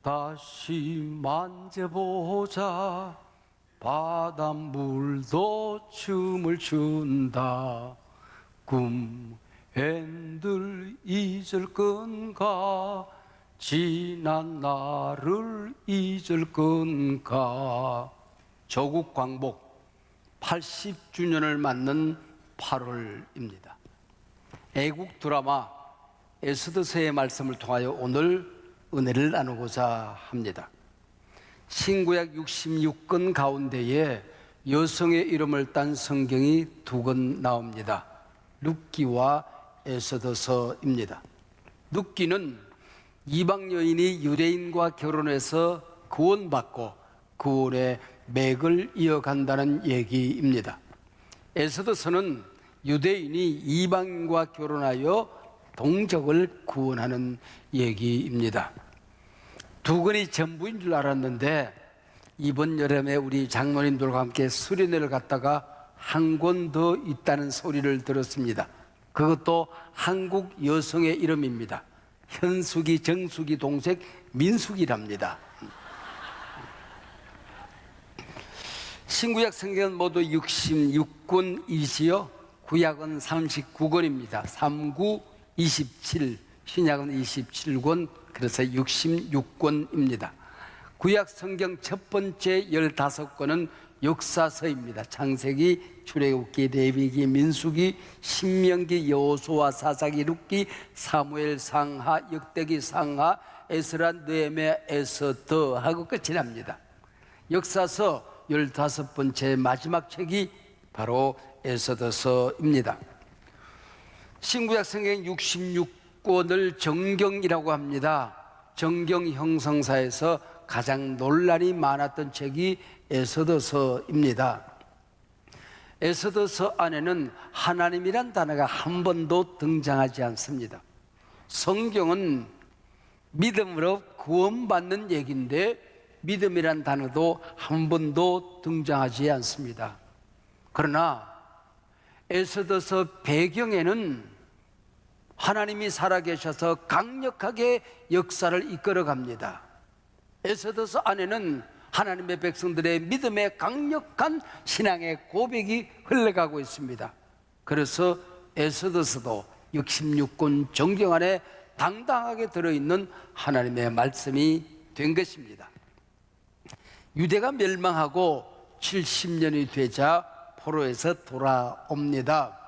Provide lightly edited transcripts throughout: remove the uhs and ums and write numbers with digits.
다시 만져보자. 바닷물도 춤을 춘다. 꿈엔들 잊을 건가? 지난 날을 잊을 건가? 조국 광복 80주년을 맞는 8월입니다. 애국 드라마 에스더서의 말씀을 통하여 오늘 은혜를 나누고자 합니다. 신구약 66권 가운데에 여성의 이름을 딴 성경이 2권 나옵니다. 룻기와 에스더서입니다. 룻기는 이방 여인이 유대인과 결혼해서 구원받고 구원의 맥을 이어간다는 얘기입니다. 에스더서는 유대인이 이방인과 결혼하여 동족을 구원하는 얘기입니다. 2권이 전부인 줄 알았는데 이번 여름에 우리 장로님들과 함께 수련회를 갔다가 한 권 더 있다는 소리를 들었습니다. 그것도 한국 여성의 이름입니다. 현숙이, 정숙이 동생 민숙이랍니다. 신구약 성경은 모두 66권이지요. 구약은 39권입니다. 39, 27, 신약은 27권, 그래서 66권입니다. 구약 성경 첫 번째 15권은 역사서입니다. 창세기, 출애굽기, 레위기, 민수기, 신명기, 여호수아, 사사기, 룻기, 사무엘, 상하, 역대기, 상하, 에스라, 느헤미야, 에스더 하고 끝이 납니다. 역사서 15번째 마지막 책이 바로 에스더서입니다. 신구약 성경 66권을 정경이라고 합니다. 정경 형성사에서 가장 논란이 많았던 책이 에스더서입니다. 에스더서 안에는 하나님이란 단어가 한 번도 등장하지 않습니다. 성경은 믿음으로 구원받는 얘기인데 믿음이란 단어도 한 번도 등장하지 않습니다. 그러나 에스더서 배경에는 하나님이 살아계셔서 강력하게 역사를 이끌어갑니다. 에스더서 안에는 하나님의 백성들의 믿음의 강력한 신앙의 고백이 흘러가고 있습니다. 그래서 에스더서도 66권 정경 안에 당당하게 들어있는 하나님의 말씀이 된 것입니다. 유대가 멸망하고 70년이 되자 포로에서 돌아옵니다.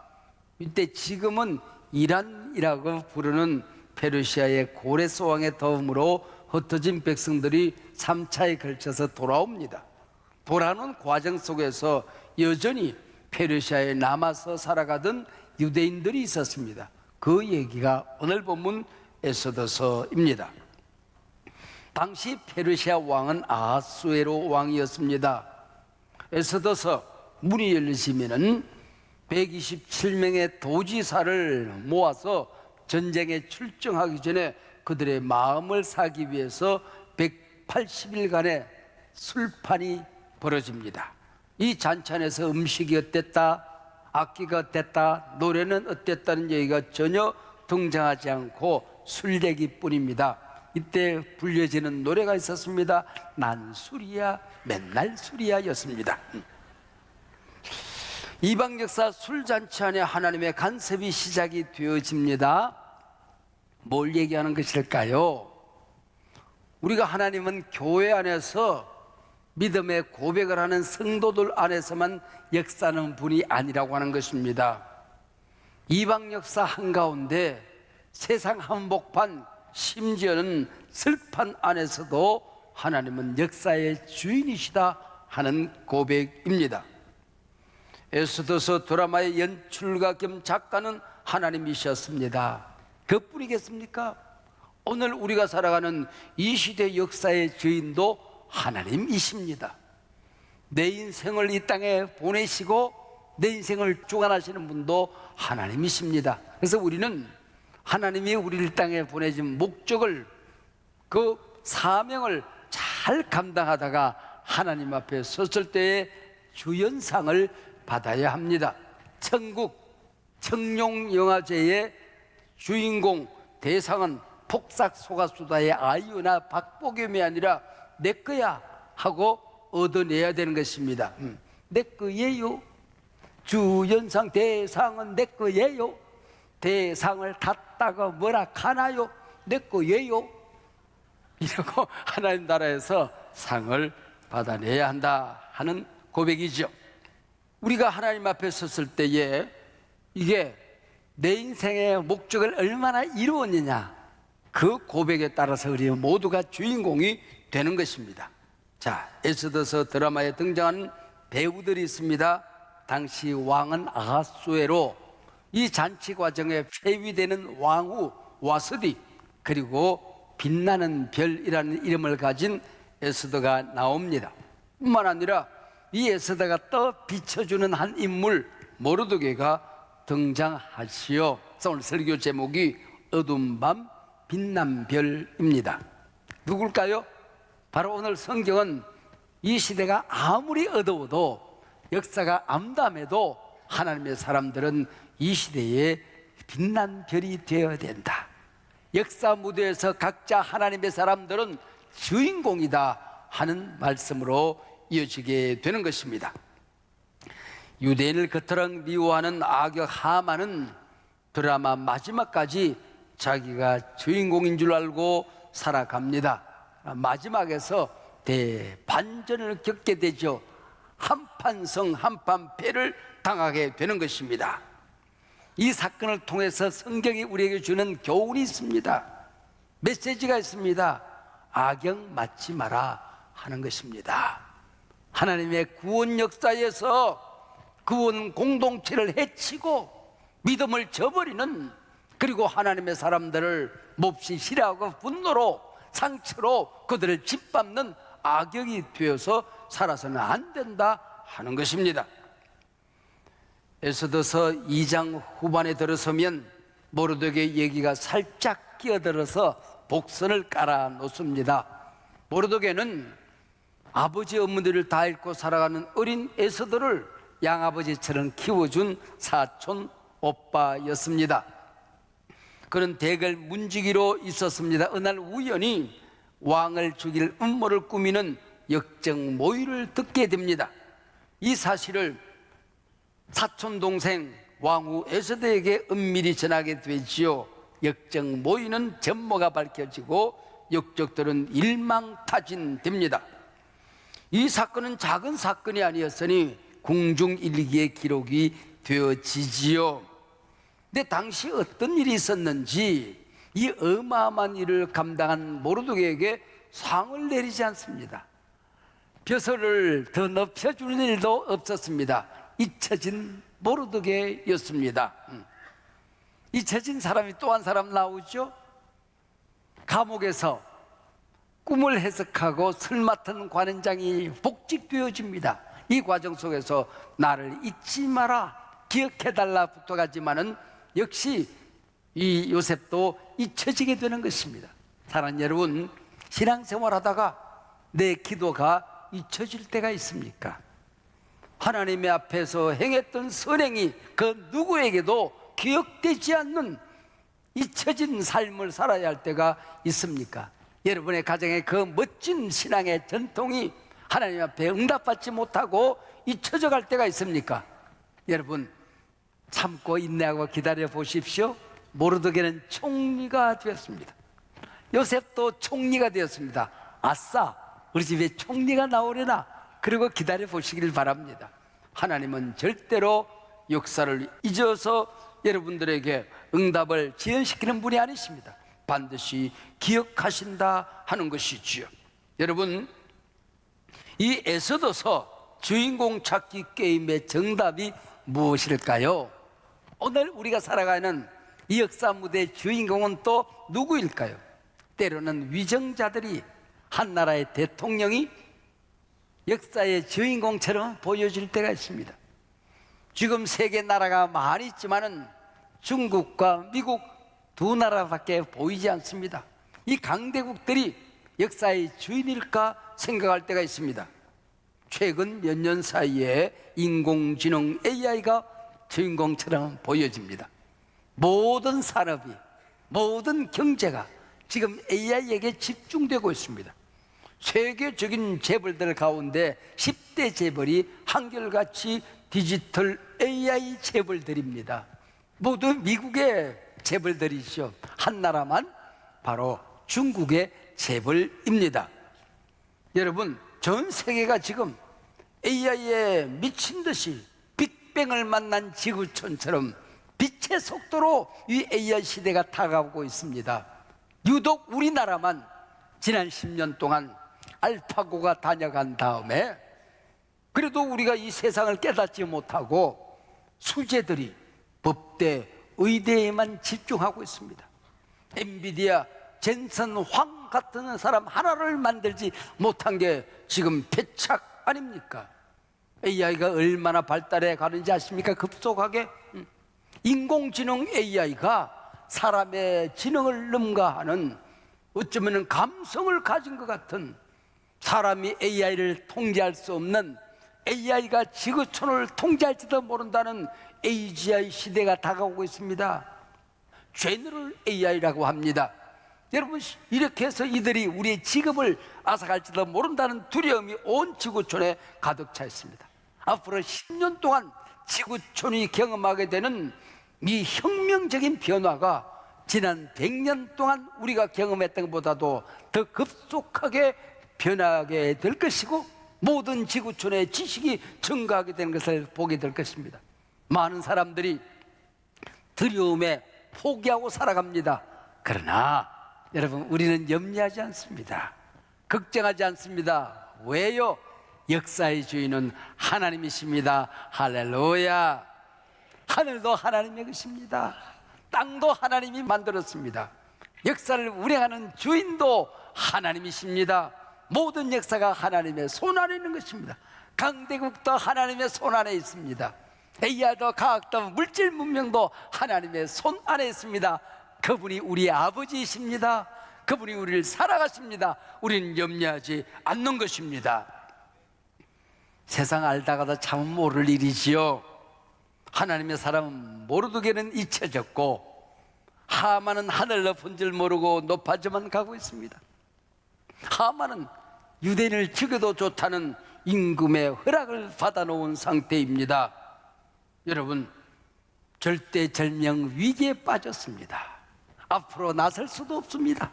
이때 지금은 이란이라고 부르는 페르시아의 고레스 왕의 도움으로 흩어진 백성들이 3차에 걸쳐서 돌아옵니다. 돌아오는 과정 속에서 여전히 페르시아에 남아서 살아가던 유대인들이 있었습니다. 그 얘기가 오늘 본문 에스더서입니다. 당시 페르시아 왕은 아하수에로 왕이었습니다. 에스더서 문이 열리시면은 127명의 도지사를 모아서 전쟁에 출정하기 전에 그들의 마음을 사기 위해서 180일간의 술판이 벌어집니다. 이 잔치안에서 음식이 어땠다, 악기가 어땠다, 노래는 어땠다는 얘기가 전혀 등장하지 않고 술얘기뿐입니다. 이때 불려지는 노래가 있었습니다. 난 술이야, 맨날 술이야 였습니다. 이방 역사 술잔치 안에 하나님의 간섭이 시작이 되어집니다. 뭘 얘기하는 것일까요? 우리가 하나님은 교회 안에서 믿음의 고백을 하는 성도들 안에서만 역사하는 분이 아니라고 하는 것입니다. 이방 역사 한가운데 세상 한복판, 심지어는 슬판 안에서도 하나님은 역사의 주인이시다 하는 고백입니다. 에스더서 드라마의 연출가 겸 작가는 하나님이셨습니다. 그뿐이겠습니까? 오늘 우리가 살아가는 이 시대 역사의 주인도 하나님이십니다. 내 인생을 이 땅에 보내시고 내 인생을 주관하시는 분도 하나님이십니다. 그래서 우리는 하나님이 우리를 땅에 보내신 목적을, 그 사명을 잘 감당하다가 하나님 앞에 섰을 때의 주연상을 받아야 합니다. 천국 청룡영화제의 주인공 대상은 폭삭 속았수다의 아이유나 박보겸이 아니라 내 거야 하고 얻어내야 되는 것입니다. 내 거예요. 주연상 대상은 내 거예요. 대상을 탔다가 뭐라 하나요? 내 거예요. 이러고 하나님 나라에서 상을 받아내야 한다 하는 고백이죠. 우리가 하나님 앞에 섰을 때에 이게 내 인생의 목적을 얼마나 이루었느냐, 그 고백에 따라서 우리 모두가 주인공이 되는 것입니다. 자, 에스더서 드라마에 등장하는 배우들이 있습니다. 당시 왕은 아하수에로, 이 잔치 과정에 폐위되는 왕후 와스디, 그리고 빛나는 별이라는 이름을 가진 에스더가 나옵니다. 뿐만 아니라 이 에스더가 떠 비춰주는 한 인물 모르드게가 등장하시오. 그래서 오늘 설교 제목이 어두운 밤 빛난 별입니다. 누굴까요? 바로 오늘 성경은 이 시대가 아무리 어두워도, 역사가 암담해도 하나님의 사람들은 이 시대에 빛난 별이 되어야 된다. 역사 무대에서 각자 하나님의 사람들은 주인공이다 하는 말씀으로 이어지게 되는 것입니다. 유대인을 그토록 미워하는 악역 하만은 드라마 마지막까지 자기가 주인공인 줄 알고 살아갑니다. 마지막에서 대반전을 겪게 되죠. 한판성 한판패를 당하게 되는 것입니다. 이 사건을 통해서 성경이 우리에게 주는 교훈이 있습니다. 메시지가 있습니다. 악역 맞지 마라 하는 것입니다. 하나님의 구원 역사에서 구원 공동체를 해치고 믿음을 저버리는, 그리고 하나님의 사람들을 몹시 싫어하고 분노로 상처로 그들을 짓밟는 악역이 되어서 살아서는 안 된다 하는 것입니다. 에스더서 2장 후반에 들어서면 모르드게 얘기가 살짝 끼어들어서 복선을 깔아 놓습니다. 모르드게는 아버지 어머니를 다 잃고 살아가는 어린 에스더를 양아버지처럼 키워준 사촌 오빠였습니다. 그는 대궐 문지기로 있었습니다. 어느 날 우연히 왕을 죽일 음모를 꾸미는 역적 모의를 듣게 됩니다. 이 사실을 사촌 동생 왕후 에스더에게 은밀히 전하게 되지요. 역적 모의는 전모가 밝혀지고 역적들은 일망타진됩니다. 이 사건은 작은 사건이 아니었으니 궁중일기의 기록이 되어지지요. 근데 당시 어떤 일이 있었는지 이 어마어마한 일을 감당한 모르드게에게 상을 내리지 않습니다. 벼슬을 더 높여주는 일도 없었습니다. 잊혀진 모르드게였습니다. 잊혀진 사람이 또 한 사람 나오죠. 감옥에서 꿈을 해석하고 술 맡은 관원장이 복직되어집니다. 이 과정 속에서 나를 잊지 마라, 기억해달라 부탁하지만은 역시 이 요셉도 잊혀지게 되는 것입니다. 사랑하는 여러분, 신앙생활 하다가 내 기도가 잊혀질 때가 있습니까? 하나님의 앞에서 행했던 선행이 그 누구에게도 기억되지 않는 잊혀진 삶을 살아야 할 때가 있습니까? 여러분의 가정에 그 멋진 신앙의 전통이 하나님 앞에 응답받지 못하고 잊혀져 갈 때가 있습니까? 여러분, 참고 인내하고 기다려 보십시오. 모르드게는 총리가 되었습니다. 요셉도 총리가 되었습니다. 아싸, 우리 집에 총리가 나오려나? 그리고 기다려 보시길 바랍니다. 하나님은 절대로 역사를 잊어서 여러분들에게 응답을 지연시키는 분이 아니십니다. 반드시 기억하신다 하는 것이지요. 여러분, 이 에스더서 주인공 찾기 게임의 정답이 무엇일까요? 오늘 우리가 살아가는 이 역사 무대의 주인공은 또 누구일까요? 때로는 위정자들이, 한 나라의 대통령이 역사의 주인공처럼 보여질 때가 있습니다. 지금 세계 나라가 많이 있지만은 중국과 미국 두 나라밖에 보이지 않습니다. 이 강대국들이 역사의 주인일까 생각할 때가 있습니다. 최근 몇 년 사이에 인공지능 AI가 주인공처럼 보여집니다. 모든 산업이, 모든 경제가 지금 AI에게 집중되고 있습니다. 세계적인 재벌들 가운데 10대 재벌이 한결같이 디지털 AI 재벌들입니다. 모두 미국의 재벌들이죠. 한 나라만 바로 중국의 재벌입니다. 여러분, 전 세계가 지금 AI에 미친 듯이 빅뱅을 만난 지구촌처럼 빛의 속도로 이 AI 시대가 다가오고 있습니다. 유독 우리나라만 지난 10년 동안 알파고가 다녀간 다음에 그래도 우리가 이 세상을 깨닫지 못하고 수재들이 법대, 의대에만 집중하고 있습니다. 엔비디아, 젠슨 황 같은 사람 하나를 만들지 못한 게 지금 패착 아닙니까? AI가 얼마나 발달해 가는지 아십니까? 급속하게 인공지능 AI가 사람의 지능을 능가하는, 어쩌면 감성을 가진 것 같은, 사람이 AI를 통제할 수 없는, AI가 지구촌을 통제할지도 모른다는 AGI 시대가 다가오고 있습니다. 제너럴 AI라고 합니다. 여러분, 이렇게 해서 이들이 우리의 직업을 앗아갈지도 모른다는 두려움이 온 지구촌에 가득 차 있습니다. 앞으로 10년 동안 지구촌이 경험하게 되는 이 혁명적인 변화가 지난 100년 동안 우리가 경험했던 것보다도 더 급속하게 변하게 될 것이고, 모든 지구촌의 지식이 증가하게 되는 것을 보게 될 것입니다. 많은 사람들이 두려움에 포기하고 살아갑니다. 그러나 여러분, 우리는 염려하지 않습니다. 걱정하지 않습니다. 왜요? 역사의 주인은 하나님이십니다. 할렐루야. 하늘도 하나님의 것입니다. 땅도 하나님이 만들었습니다. 역사를 운행하는 주인도 하나님이십니다. 모든 역사가 하나님의 손 안에 있는 것입니다. 강대국도 하나님의 손 안에 있습니다. AI도 과학도 물질 문명도 하나님의 손 안에 있습니다. 그분이 우리의 아버지이십니다. 그분이 우리를 살아가십니다. 우리는 염려하지 않는 것입니다. 세상 알다가도 참 모를 일이지요. 하나님의 사람은 모르드게는 잊혀졌고, 하만은 하늘 높은 줄 모르고 높아져만 가고 있습니다. 하만은 유대인을 죽여도 좋다는 임금의 허락을 받아놓은 상태입니다. 여러분, 절대절명 위기에 빠졌습니다. 앞으로 나설 수도 없습니다.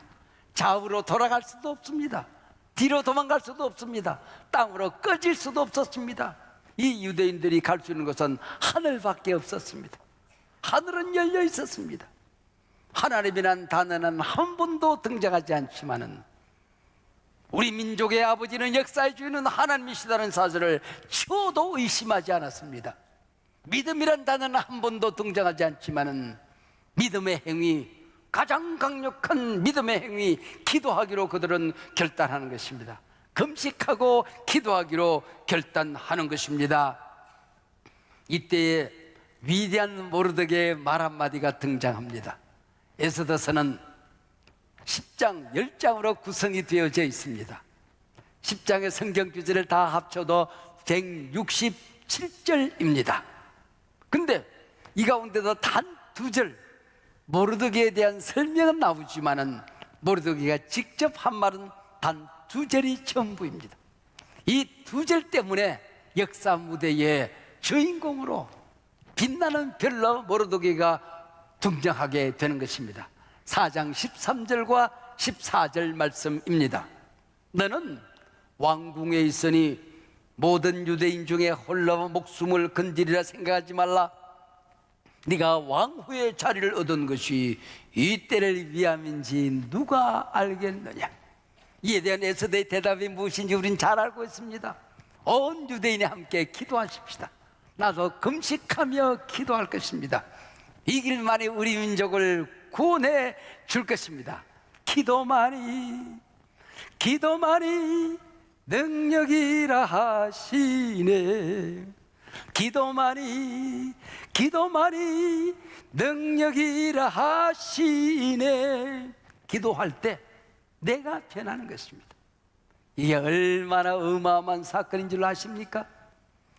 좌우로 돌아갈 수도 없습니다. 뒤로 도망갈 수도 없습니다. 땅으로 꺼질 수도 없었습니다. 이 유대인들이 갈 수 있는 것은 하늘밖에 없었습니다. 하늘은 열려 있었습니다. 하나님이란 단어는 한 번도 등장하지 않지만은 우리 민족의 아버지는, 역사의 주인은 하나님이시다는 사실을 초도 의심하지 않았습니다. 믿음이란 단어는 한 번도 등장하지 않지만은 믿음의 행위, 가장 강력한 믿음의 행위, 기도하기로 그들은 결단하는 것입니다. 금식하고 기도하기로 결단하는 것입니다. 이때에 위대한 모르드게의 말 한마디가 등장합니다. 에스더서는 10장, 10장으로 구성이 되어져 있습니다. 10장의 성경 구절을 다 합쳐도 167절입니다. 근데 이 가운데도 단 2절 모르드게에 대한 설명은 나오지만은 모르드게가 직접 한 말은 단 2절이 전부입니다. 이 2절 때문에 역사 무대의 주인공으로 빛나는 별로 모르드게가 등장하게 되는 것입니다. 4장 13절과 14절 말씀입니다. 너는 왕궁에 있으니 모든 유대인 중에 홀로 목숨을 건지리라 생각하지 말라. 네가 왕후의 자리를 얻은 것이 이 때를 위함인지 누가 알겠느냐. 이에 대한 에스더의 대답이 무엇인지 우린 잘 알고 있습니다. 온 유대인이 함께 기도하십시다. 나도 금식하며 기도할 것입니다. 이 길만이 우리 민족을 구원해 줄 것입니다. 기도만이 능력이라 하시네. 기도만이 능력이라 하시네. 기도할 때 내가 변하는 것입니다. 이게 얼마나 어마어마한 사건인 줄 아십니까?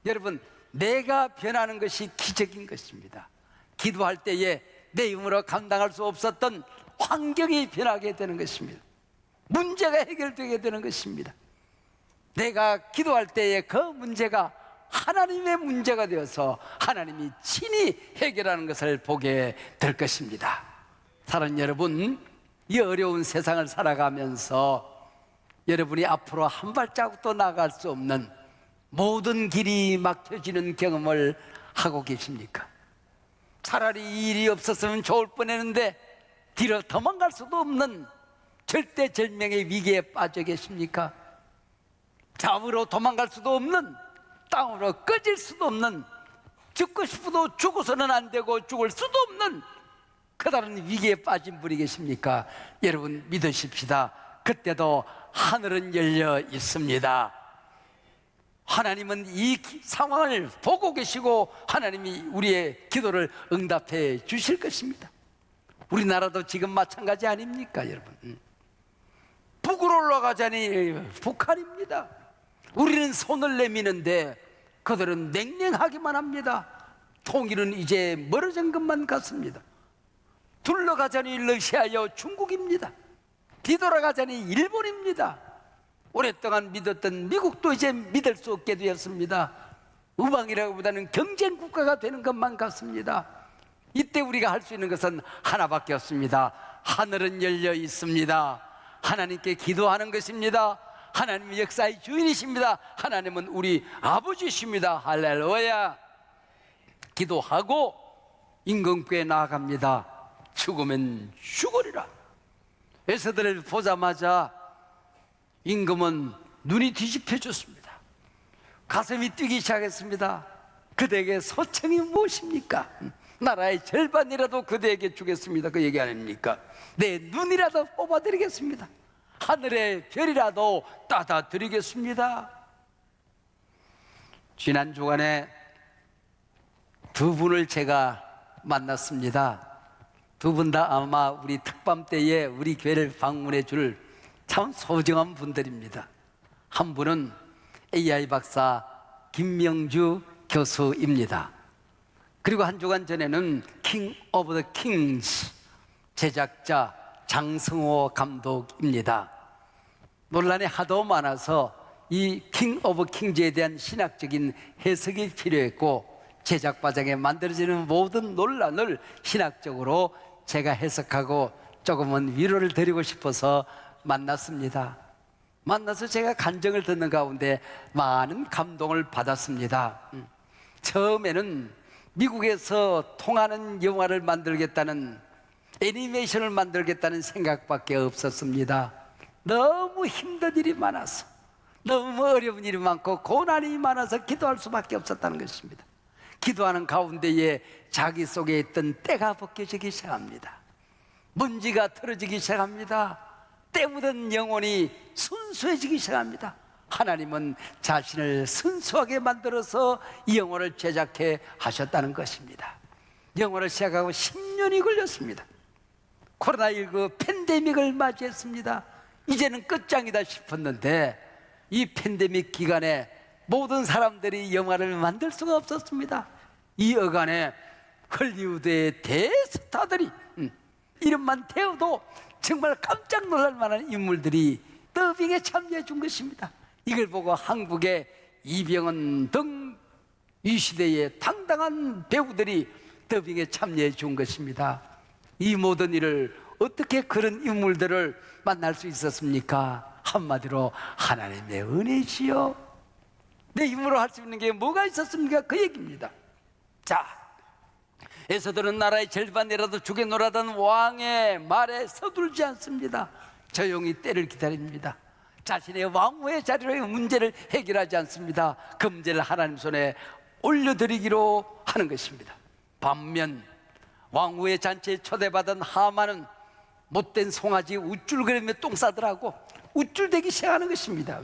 여러분, 내가 변하는 것이 기적인 것입니다. 기도할 때에 내 힘으로 감당할 수 없었던 환경이 변하게 되는 것입니다. 문제가 해결되게 되는 것입니다. 내가 기도할 때에 그 문제가 하나님의 문제가 되어서 하나님이 친히 해결하는 것을 보게 될 것입니다. 사랑하는 여러분, 이 어려운 세상을 살아가면서 여러분이 앞으로 한 발자국도 나갈 수 없는 모든 길이 막혀지는 경험을 하고 계십니까? 차라리 이 일이 없었으면 좋을 뻔했는데 뒤로 도망갈 수도 없는 절대절명의 위기에 빠져 계십니까? 잡으로 도망갈 수도 없는, 땅으로 꺼질 수도 없는, 죽고 싶어도 죽어서는 안 되고 죽을 수도 없는 그다른 위기에 빠진 분이 계십니까? 여러분 믿으십시다. 그때도 하늘은 열려 있습니다. 하나님은 이 상황을 보고 계시고 하나님이 우리의 기도를 응답해 주실 것입니다. 우리나라도 지금 마찬가지 아닙니까, 여러분? 북으로 올라가자니 북한입니다. 우리는 손을 내미는데 그들은 냉랭하기만 합니다. 통일은 이제 멀어진 것만 같습니다. 둘러가자니 러시아여 중국입니다. 뒤돌아가자니 일본입니다. 오랫동안 믿었던 미국도 이제 믿을 수 없게 되었습니다. 우방이라기보다는 경쟁 국가가 되는 것만 같습니다. 이때 우리가 할 수 있는 것은 하나밖에 없습니다. 하늘은 열려 있습니다. 하나님께 기도하는 것입니다. 하나님은 역사의 주인이십니다. 하나님은 우리 아버지십니다. 할렐루야. 기도하고 임금께 나아갑니다. 죽으면 죽으리라. 에서들을 보자마자 임금은 눈이 뒤집혀졌습니다. 가슴이 뛰기 시작했습니다. 그대에게 소청이 무엇입니까? 나라의 절반이라도 그대에게 주겠습니다. 그 얘기 아닙니까? 내 눈이라도 뽑아드리겠습니다. 하늘의 별이라도 따다 드리겠습니다. 지난 주간에 두 분을 제가 만났습니다. 두 분 다 아마 우리 특밤 때에 우리 교회를 방문해 줄 참 소중한 분들입니다. 한 분은 AI 박사 김명주 교수입니다. 그리고 한 주간 전에는 킹 오브 더 킹스 제작자 장승호 감독입니다. 논란이 하도 많아서 이 킹 오브 킹즈에 대한 신학적인 해석이 필요했고 제작 과정에 만들어지는 모든 논란을 신학적으로 제가 해석하고 조금은 위로를 드리고 싶어서 만났습니다. 만나서 제가 간증을 듣는 가운데 많은 감동을 받았습니다. 처음에는 미국에서 통하는 영화를 만들겠다는, 애니메이션을 만들겠다는 생각밖에 없었습니다. 너무 힘든 일이 많아서, 너무 어려운 일이 많고 고난이 많아서 기도할 수밖에 없었다는 것입니다. 기도하는 가운데에 자기 속에 있던 때가 벗겨지기 시작합니다. 먼지가 털어지기 시작합니다. 때 묻은 영혼이 순수해지기 시작합니다. 하나님은 자신을 순수하게 만들어서 이 영혼을 제작해 하셨다는 것입니다. 영혼을 시작하고 10년이 걸렸습니다. 코로나19 팬데믹을 맞이했습니다. 이제는 끝장이다 싶었는데 이 팬데믹 기간에 모든 사람들이 영화를 만들 수가 없었습니다. 이 어간에 헐리우드의 대스타들이 이름만 태워도 정말 깜짝 놀랄 만한 인물들이 더빙에 참여해 준 것입니다. 이걸 보고 한국의 이병헌 등 이 시대의 당당한 배우들이 더빙에 참여해 준 것입니다. 이 모든 일을 어떻게 그런 인물들을 만날 수 있었습니까? 한마디로 하나님의 은혜지요. 내 힘으로 할 수 있는 게 뭐가 있었습니까? 그 얘기입니다. 자, 에서들은 나라의 절반이라도 죽여노라던 왕의 말에 서둘지 않습니다. 조용히 때를 기다립니다. 자신의 왕후의 자리로의 문제를 해결하지 않습니다. 그 문제를 하나님 손에 올려드리기로 하는 것입니다. 반면 왕후의 잔치에 초대받은 하만은 못된 송아지 우쭐거리며 똥 싸더라고 우쭐대기 시작하는 것입니다.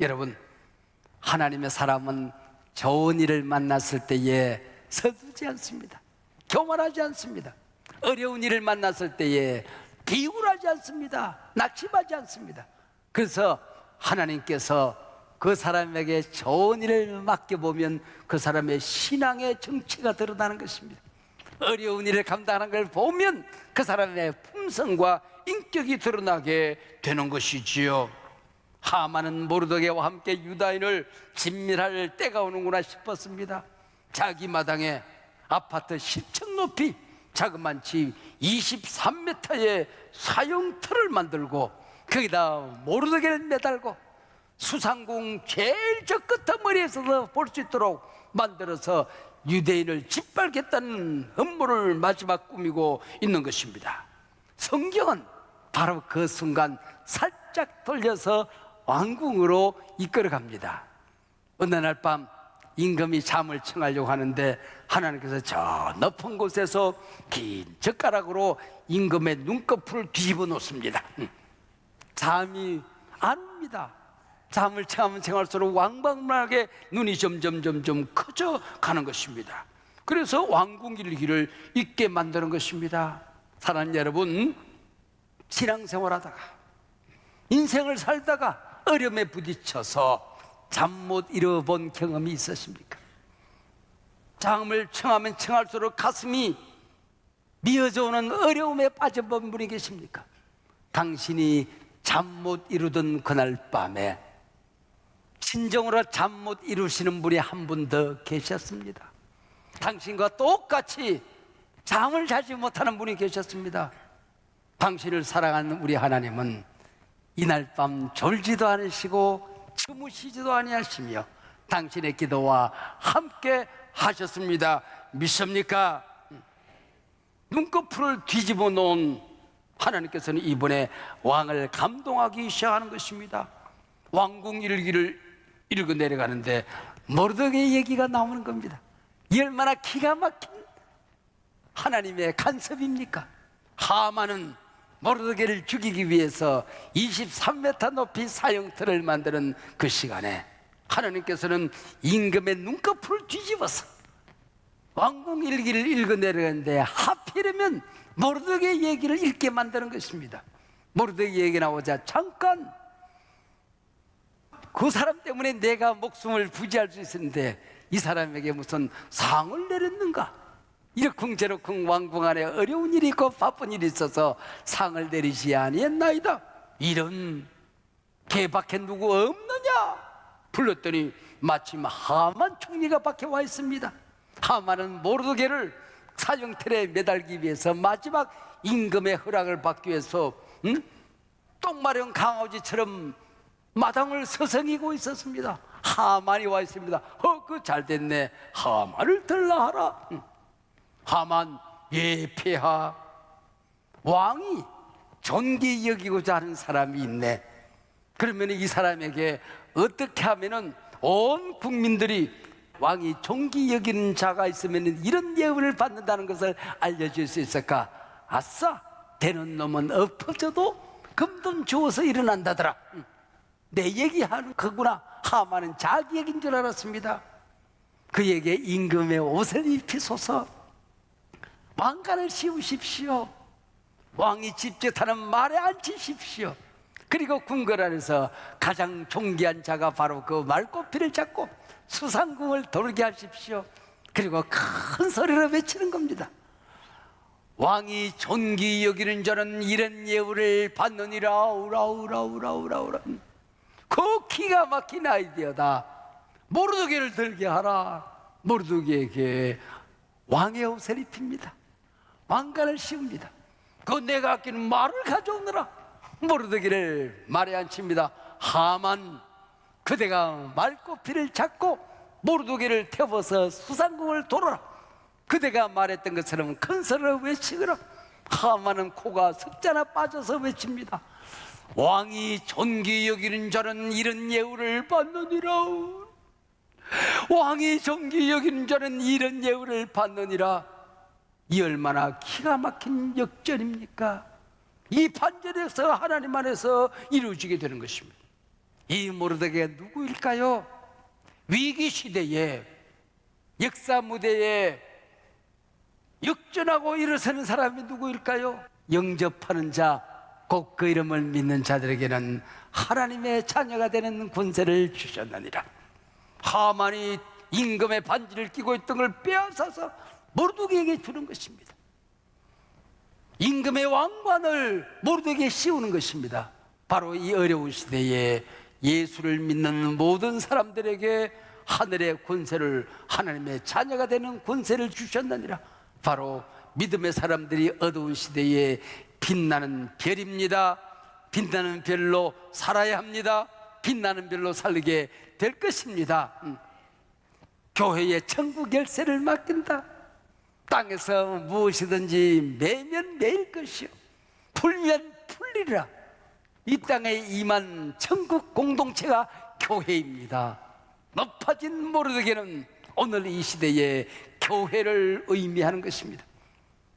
여러분, 하나님의 사람은 좋은 일을 만났을 때에 서두지 않습니다. 교만하지 않습니다. 어려운 일을 만났을 때에 비굴하지 않습니다. 낙심하지 않습니다. 그래서 하나님께서 그 사람에게 좋은 일을 맡겨보면 그 사람의 신앙의 정체가 드러나는 것입니다. 어려운 일을 감당하는 걸 보면 그 사람의 품성과 인격이 드러나게 되는 것이지요. 하만은 모르드게와 함께 유다인을 진멸할 때가 오는구나 싶었습니다. 자기 마당에 아파트 10층 높이 자그만치 23m의 사형틀을 만들고 거기다 모르드게를 매달고 수상궁 제일 저 끝머리에서도 볼 수 있도록 만들어서 유대인을 짓밟겠다는 음모를 마지막 꾸미고 있는 것입니다. 성경은 바로 그 순간 살짝 돌려서 왕궁으로 이끌어갑니다. 어느 날 밤 임금이 잠을 청하려고 하는데 하나님께서 저 높은 곳에서 긴 젓가락으로 임금의 눈꺼풀을 뒤집어 놓습니다. 잠이 안 옵니다. 잠을 청하면 청할수록 왕방문하게 눈이 점점 커져 가는 것입니다. 그래서 왕궁 일기를 읽게 만드는 것입니다. 사랑하는 여러분, 신앙생활하다가 인생을 살다가 어려움에 부딪혀서 잠 못 이뤄본 경험이 있으십니까? 잠을 청하면 청할수록 가슴이 미어져 오는 어려움에 빠져본 분이 계십니까? 당신이 잠 못 이루던 그날 밤에 진정으로 잠 못 이루시는 분이 한 분 더 계셨습니다. 당신과 똑같이 잠을 자지 못하는 분이 계셨습니다. 당신을 사랑하는 우리 하나님은 이날 밤 졸지도 않으시고 주무시지도 아니하시며 당신의 기도와 함께 하셨습니다. 믿습니까? 눈꺼풀을 뒤집어 놓은 하나님께서는 이번에 왕을 감동하기 시작하는 것입니다. 왕궁 일기를 읽어 내려가는데 모르드게의 얘기가 나오는 겁니다. 이 얼마나 기가 막힌 하나님의 간섭입니까? 하만은 모르드게를 죽이기 위해서 23m 높이 사형틀을 만드는 그 시간에 하나님께서는 임금의 눈꺼풀을 뒤집어서 왕궁 일기를 읽어 내려가는데 하필이면 모르드게 얘기를 읽게 만드는 것입니다. 모르드게 얘기 나오자 잠깐 그 사람 때문에 내가 목숨을 부지할 수 있었는데 이 사람에게 무슨 상을 내렸는가? 이러쿵저러쿵 왕궁 안에 어려운 일이 있고 바쁜 일이 있어서 상을 내리지 아니했나이다. 이런 개밖에 누구 없느냐? 불렀더니 마침 하만 총리가 밖에 와 있습니다. 하만은 모르드게를 사형틀에 매달기 위해서 마지막 임금의 허락을 받기 위해서 똥마려운 강아지처럼 마당을 서성이고 있었습니다. 하만이 와 있습니다. 그 잘됐네. 하만을 들라하라. 하만 예폐하. 왕이 존귀 여기고자 하는 사람이 있네. 그러면 이 사람에게 어떻게 하면은 온 국민들이 왕이 존귀 여기는 자가 있으면 이런 예우를 받는다는 것을 알려줄 수 있을까? 아싸, 되는 놈은 엎어져도 금돈 주어서 일어난다더라. 내 얘기하는 거구나. 하만은 자기 얘기인 줄 알았습니다. 그에게 임금의 옷을 입히소서, 왕관을 씌우십시오, 왕이 직접 하는 말에 앉히십시오. 그리고 궁궐 안에서 가장 존귀한 자가 바로 그 말꼬피를 잡고 수상궁을 돌게 하십시오. 그리고 큰 소리로 외치는 겁니다. 왕이 존귀 여기는 자는 이런 예우를 받느니라. 우라우라우라우라우라. 그 기가 막힌 아이디어다. 모르드게를 들게 하라. 모르드게에게 왕의 옷을 입힙니다. 왕관을 씌웁니다. 그 내가 아끼는 말을 가져오느라. 모르드게를 말에 앉힙니다. 하만, 그대가 말꼬피를 잡고 모르드게를 태워서 수상궁을 돌아라. 그대가 말했던 것처럼 큰 소리로 외치거라. 하만은 코가 석자나 빠져서 외칩니다. 왕이 존귀 여기는 자는 이런 예우를 받느니라. 왕이 존귀 여기는 자는 이런 예우를 받느니라. 이 얼마나 기가 막힌 역전입니까? 이 반절에서 하나님 안에서 이루어지게 되는 것입니다. 이 모르드게가 누구일까요? 위기 시대에 역사 무대에 역전하고 일어서는 사람이 누구일까요? 영접하는 자, 곧 그 이름을 믿는 자들에게는 하나님의 자녀가 되는 권세를 주셨느니라. 하만이 임금의 반지를 끼고 있던 걸 빼앗아서 모르드게에게 주는 것입니다. 임금의 왕관을 모르드게에게 씌우는 것입니다. 바로 이 어려운 시대에 예수를 믿는 모든 사람들에게 하늘의 권세를, 하나님의 자녀가 되는 권세를 주셨느니라. 바로 믿음의 사람들이 어두운 시대에 빛나는 별입니다. 빛나는 별로 살아야 합니다. 빛나는 별로 살게 될 것입니다. 교회에 천국 열쇠를 맡긴다. 땅에서 무엇이든지 매면 매일 것이요 풀면 풀리라. 이 땅에 임한 천국 공동체가 교회입니다. 높아진 모르드게는 오늘 이 시대에 교회를 의미하는 것입니다.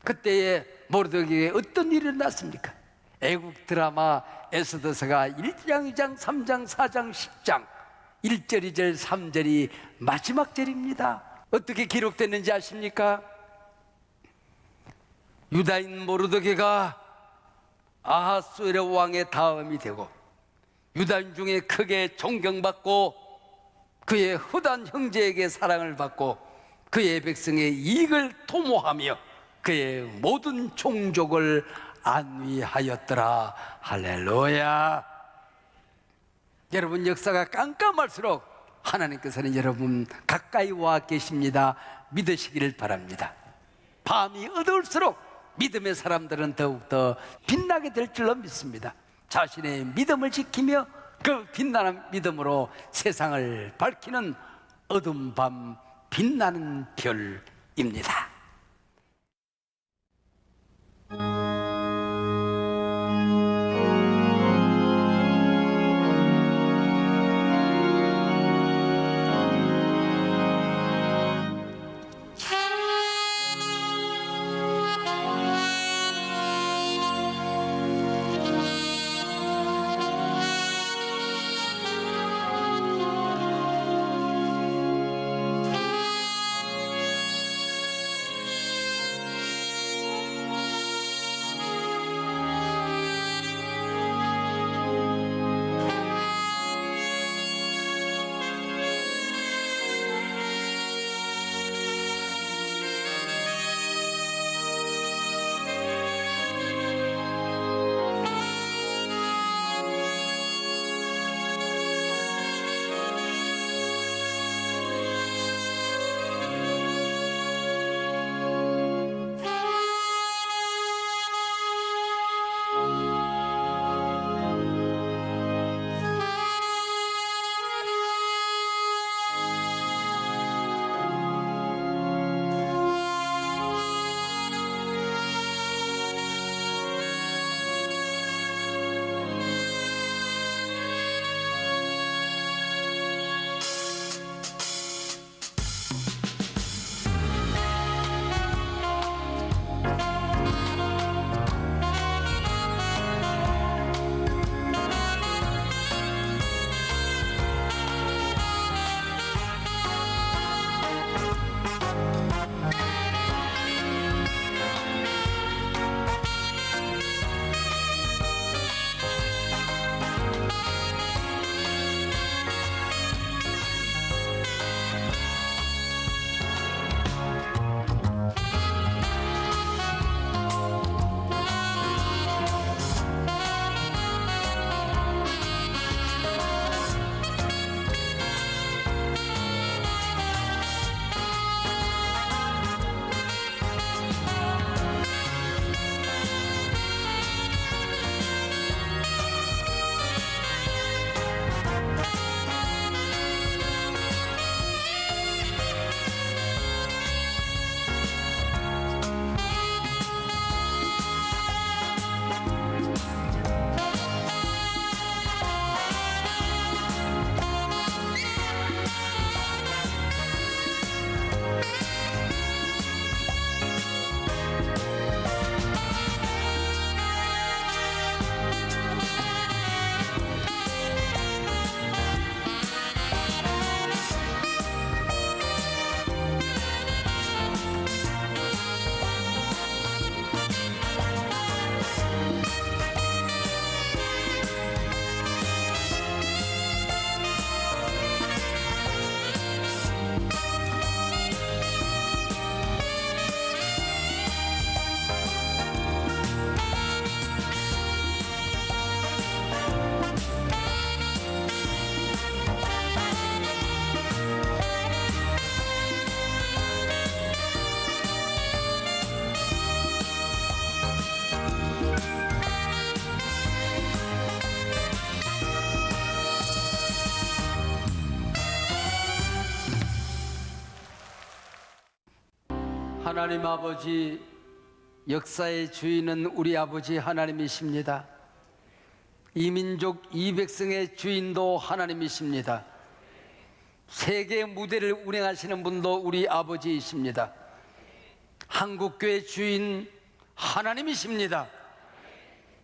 그때에 모르드게에 어떤 일이 일어났습니까? 애국 드라마 에스더서가 1장, 2장, 3장, 4장, 10장 1절, 2절, 3절이 마지막 절입니다. 어떻게 기록됐는지 아십니까? 유다인 모르드게가 아하수에로 왕의 다음이 되고 유다인 중에 크게 존경받고 그의 후단 형제에게 사랑을 받고 그의 백성의 이익을 도모하며 그의 모든 종족을 안위하였더라. 할렐루야. 여러분, 역사가 깜깜할수록 하나님께서는 여러분 가까이 와 계십니다. 믿으시기를 바랍니다. 밤이 어두울수록 믿음의 사람들은 더욱더 빛나게 될 줄로 믿습니다. 자신의 믿음을 지키며 그 빛나는 믿음으로 세상을 밝히는 어두운 밤 빛나는 별입니다. 하나님 아버지, 역사의 주인은 우리 아버지 하나님이십니다. 이 민족 이 백성의 주인도 하나님이십니다. 세계 무대를 운행하시는 분도 우리 아버지이십니다. 한국교회 주인 하나님이십니다.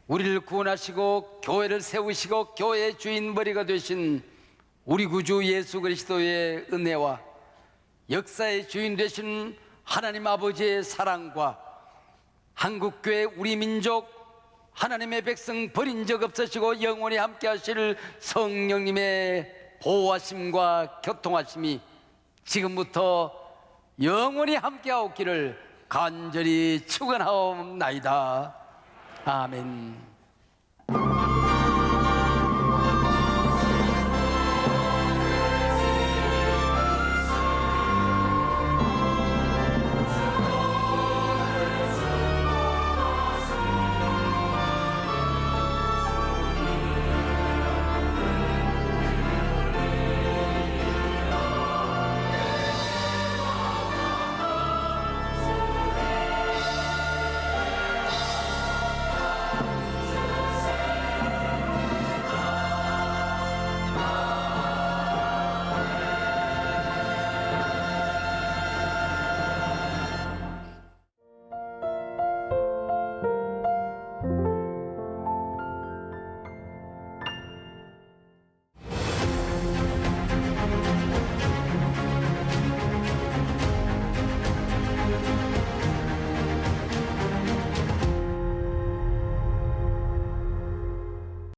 우리를 구원하시고 교회를 세우시고 교회의 주인 머리가 되신 우리 구주 예수 그리스도의 은혜와 역사의 주인 되신 하나님 아버지의 사랑과 한국교회 우리 민족 하나님의 백성 버린 적 없으시고 영원히 함께 하실 성령님의 보호하심과 교통하심이 지금부터 영원히 함께 하옵기를 간절히 축원하옵나이다. 아멘.